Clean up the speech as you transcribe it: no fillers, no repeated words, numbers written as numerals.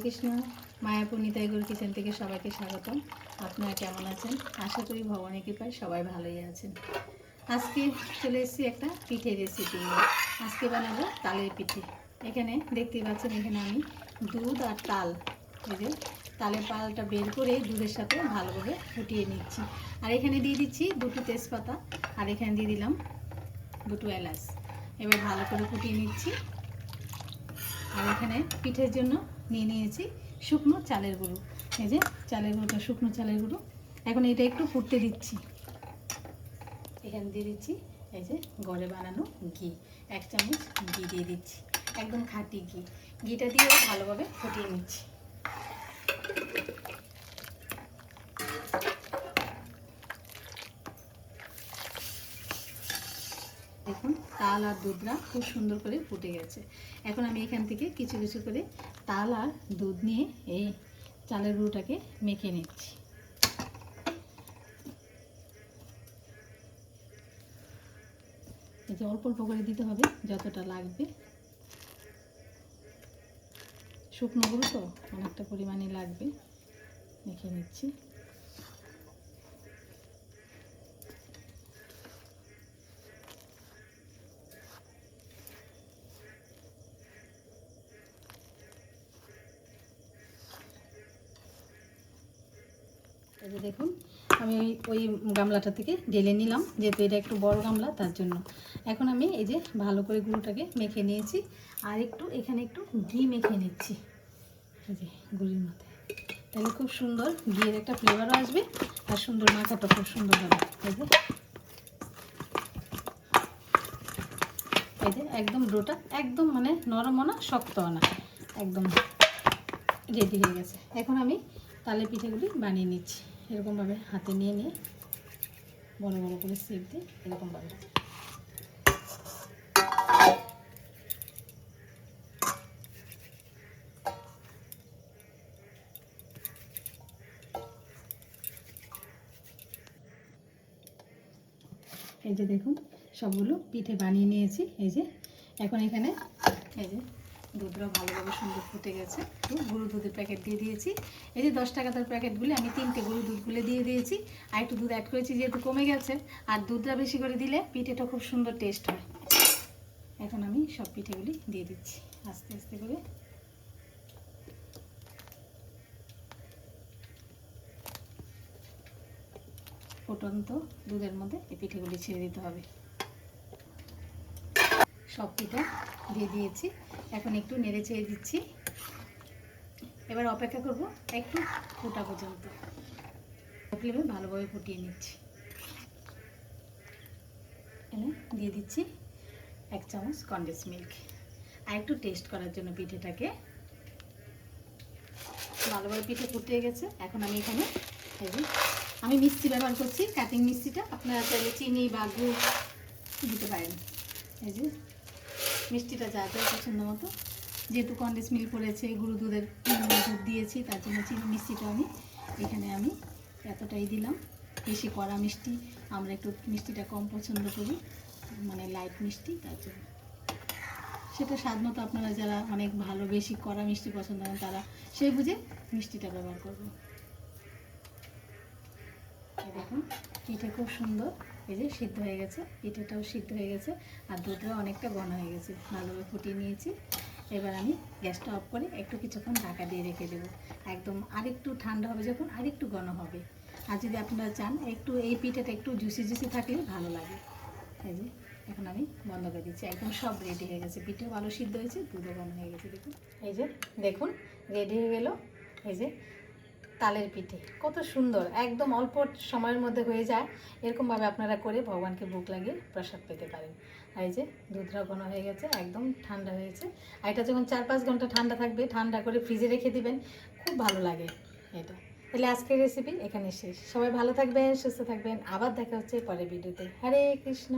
Krishna. Mayapur Nitai Gour kitchen থেকে সবাইকে স্বাগতম। আপনারা কেমন আছেন? আশা করি ভগবানের কৃপায় সবাই ভালোই আছেন। আজকে চলে এসেছি একটা পিঠের রেসিপি নিয়ে। আজকে বানাবো তালের পিঠে। এখানে দেখতেই পাচ্ছেন, এখানে আমি দুধ আর তাল, এই যে তালের পালটা বের করে দুধের সাথে ভালোভাবে ফুটিয়ে নিচ্ছি। আর এখানে দিয়ে দিচ্ছি দুটো তেজপাতা, আর এখানে দিয়ে দিলাম দুটো এলাচ। এবার ভালো করে ফুটিয়ে নিচ্ছি। আর এখানে পিঠের জন্য নিয়ে নিয়েছি শুকনো চালের গুঁড়ো। এই যে চালের গুঁড়োটা, শুকনো চালের গুঁড়ো। এখন এটা একটু ফুটতে দিচ্ছি। এখানে দিয়ে দিচ্ছি এই যে ঘরে বানানো ঘি, 1 চামচ ঘি দিয়ে দিচ্ছি, একদম খাঁটি ঘি। ঘিটা দিয়ে ভালোভাবে ফুটিয়ে নিচ্ছি। দেখুন, তাল আর দুধটা খুব সুন্দর করে ফুটে গেছে। এখন আমি এখান থেকে কিছু কিছু করে তাল আর দুধ নিয়ে এই চালের গুঁড়োটাকে মেখে নিচ্ছি। এই যে অল্প অল্প করে দিতে হবে, যতটা লাগবে। শুকনো গুঁড়ো তো অনেকটা পরিমাণে লাগবে, মেখে নিচ্ছি। এই যে দেখুন, আমি ওই গামলাটা থেকে ঢেলে নিলাম, যেহেতু এটা একটু বড় গামলা, তার জন্য। এখন আমি এই যে ভালো করে গুঁড়োটাকে মেখে নিয়েছি, আর একটু এখানে একটু ঘি মেখে নিচ্ছি এই যে গুঁড়ির মধ্যে। তাহলে খুব সুন্দর ঘিয়ের একটা ফ্লেভারও আসবে, আর সুন্দর মাখাটা খুব সুন্দর হবে। এই যে একদম ডোটা একদম মানে নরমও না, শক্তও না, একদম রেডি হয়ে গেছে। এখন আমি তালের পিঠেগুলি বানিয়ে নিচ্ছি। এরকমভাবে হাতে নিয়ে নিয়ে বড় বড় করে শেপ দিয়ে এরকমভাবে। এই যে দেখুন, সবগুলো পিঠে বানিয়ে নিয়েছি। এই যে এখন এখানে এই যে দুধটা ভালোভাবে সুন্দর ফুটে গেছে। গরুর দুধের প্যাকেট দিয়ে দিয়েছি। এই যে 10 টাকার প্যাকেটগুলি আমি 3টে গরুর দুধগুলো দিয়ে দিয়েছি। আর একটু দুধ অ্যাড করেছি, যেহেতু কমে গেছে। আর দুধটা বেশি করে দিলে পিঠেটা খুব সুন্দর টেস্ট হয়। এখন আমি সব পিঠেগুলি দিয়ে দিচ্ছি আস্তে আস্তে করে। ফুটন্ত দুধের মধ্যে এই পিঠেগুলি ছেড়ে দিতে হবে। সব পিঠা দিয়ে দিয়েছি। এখন একটু নেড়ে ছেড়ে দিচ্ছি। এবার অপেক্ষা করব একটু ফোটা পর্যন্ত। ফ্লেমে ভালোভাবে ফুটিয়ে নিচ্ছি। এখানে দিয়ে দিচ্ছি 1 চামচ কনডেন্স মিল্ক, আর একটু টেস্ট করার জন্য পিঠেটাকে। ভালোভাবে পিঠে ফুটে গেছে। এখন আমি এখানে এই যে আমি মিষ্টি ব্যবহার করছি, কাটিং মিষ্টিটা। আপনারা চাইলে চিনি বা গুড় দিতে পারেন। এই যে মিষ্টিটা যা যা পছন্দ মতো, যেহেতু কনডেন্স মিল্ক পড়েছে, গুঁড়ো দুধের দুধ দিয়েছি, তার জন্য চিনি মিষ্টিটা আমি এতটাই দিলাম। বেশি কড়া মিষ্টি আমরা একটু মিষ্টিটা কম পছন্দ করি, মানে লাইট মিষ্টি, তার জন্য। সেটা স্বাদ মতো আপনারা যারা অনেক ভালো বেশি কড়া মিষ্টি পছন্দ করেন, তারা সেই বুঝে মিষ্টিটা ব্যবহার করবেন। দেখুন, পিঠে খুব সুন্দর এই যে সিদ্ধ হয়ে গেছে, পিঠেটাও সিদ্ধ হয়ে গেছে, আর দুধটাও অনেকটা ঘন হয়ে গেছে। ভালোভাবে ফুটিয়ে নিয়েছি। এবার আমি গ্যাসটা অফ করে একটু কিছুক্ষণ ঢাকা দিয়ে রেখে দেবো। একদম আরেকটু ঠান্ডা হবে যখন, আরেকটু ঘন হবে। আর যদি আপনারা চান একটু এই পিঠেটা একটু জুসি জুসি থাকলে ভালো লাগে। এই যে এখন আমি বন্ধ করে দিচ্ছি। একদম সব রেডি হয়ে গেছে, পিঠেও ভালো সিদ্ধ হয়েছে, দুধও ঘন হয়ে গেছে। দেখুন, এই যে দেখুন রেডি হয়ে গেল। এই যে তালের পিঠে কত সুন্দর, একদম অল্প সময়ের মধ্যে হয়ে যায়। এরকমভাবে আপনারা করে ভগবানকে ভোগ লাগিয়ে প্রসাদ পেতে পারেন। আর এই যে দুধটা ঘন হয়ে গেছে, একদম ঠান্ডা হয়েছে। আর এটা যখন 4-5 ঘন্টা ঠান্ডা থাকবে, ঠান্ডা করে ফ্রিজে রেখে দিবেন, খুব ভালো লাগে এটা। তাহলে আজকের রেসিপি এখানে শেষ। সবাই ভালো থাকবেন, সুস্থ থাকবেন। আবার দেখা হচ্ছে পরের ভিডিওতে। হরে কৃষ্ণ।